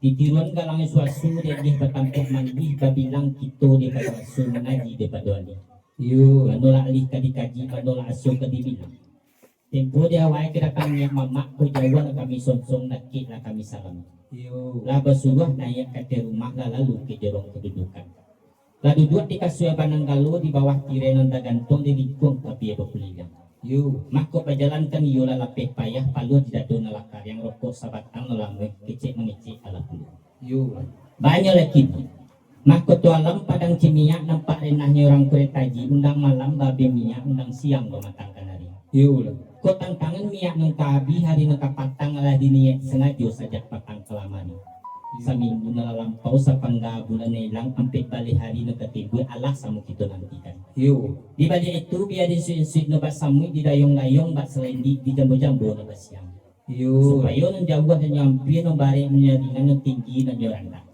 Ditiruan galang suasu dia di batampuk mandi babilang kito di suasu mengaji di paduali. Yo, manolak alih kadikaji manolak asu kadibilang. Tempo dia wae kira kami mamak ko jawa kami sonsong nakit lah kami salam. Yo, lah basuruh naik ke rumah lah lalu ke jorong kedudukan. Lah duduk di kasur Bananggalo di bawah tirai nanda gantung di lingkung tapi berkuliah. Yo, mako pajalankan yo lah lapeh payah palu tidak do nalakar yang rokok sabatang nolame kecek mengecek ala pulu. Yo, banyak lagi. Mako tu alam padang cimiak nampak renahnya orang keretaji undang malam babi minyak undang siang mematangkan hari. Yo lah. Ko tantangan minyak nang kabi hari nang kapatang ala diniat sengaja sajak patang kelamani. Saminggu nalalampau sa pangga bulan nilang sampai balik hari na katibu Allah samu kita nantikan. Yo, di balik itu biar disuit-suit na basamu di dayong-dayong bak selendi di jambu-jambu na basyang. Yo, supaya nang jauh dan nyampi nang bare menyaringan nang tinggi nang joranda.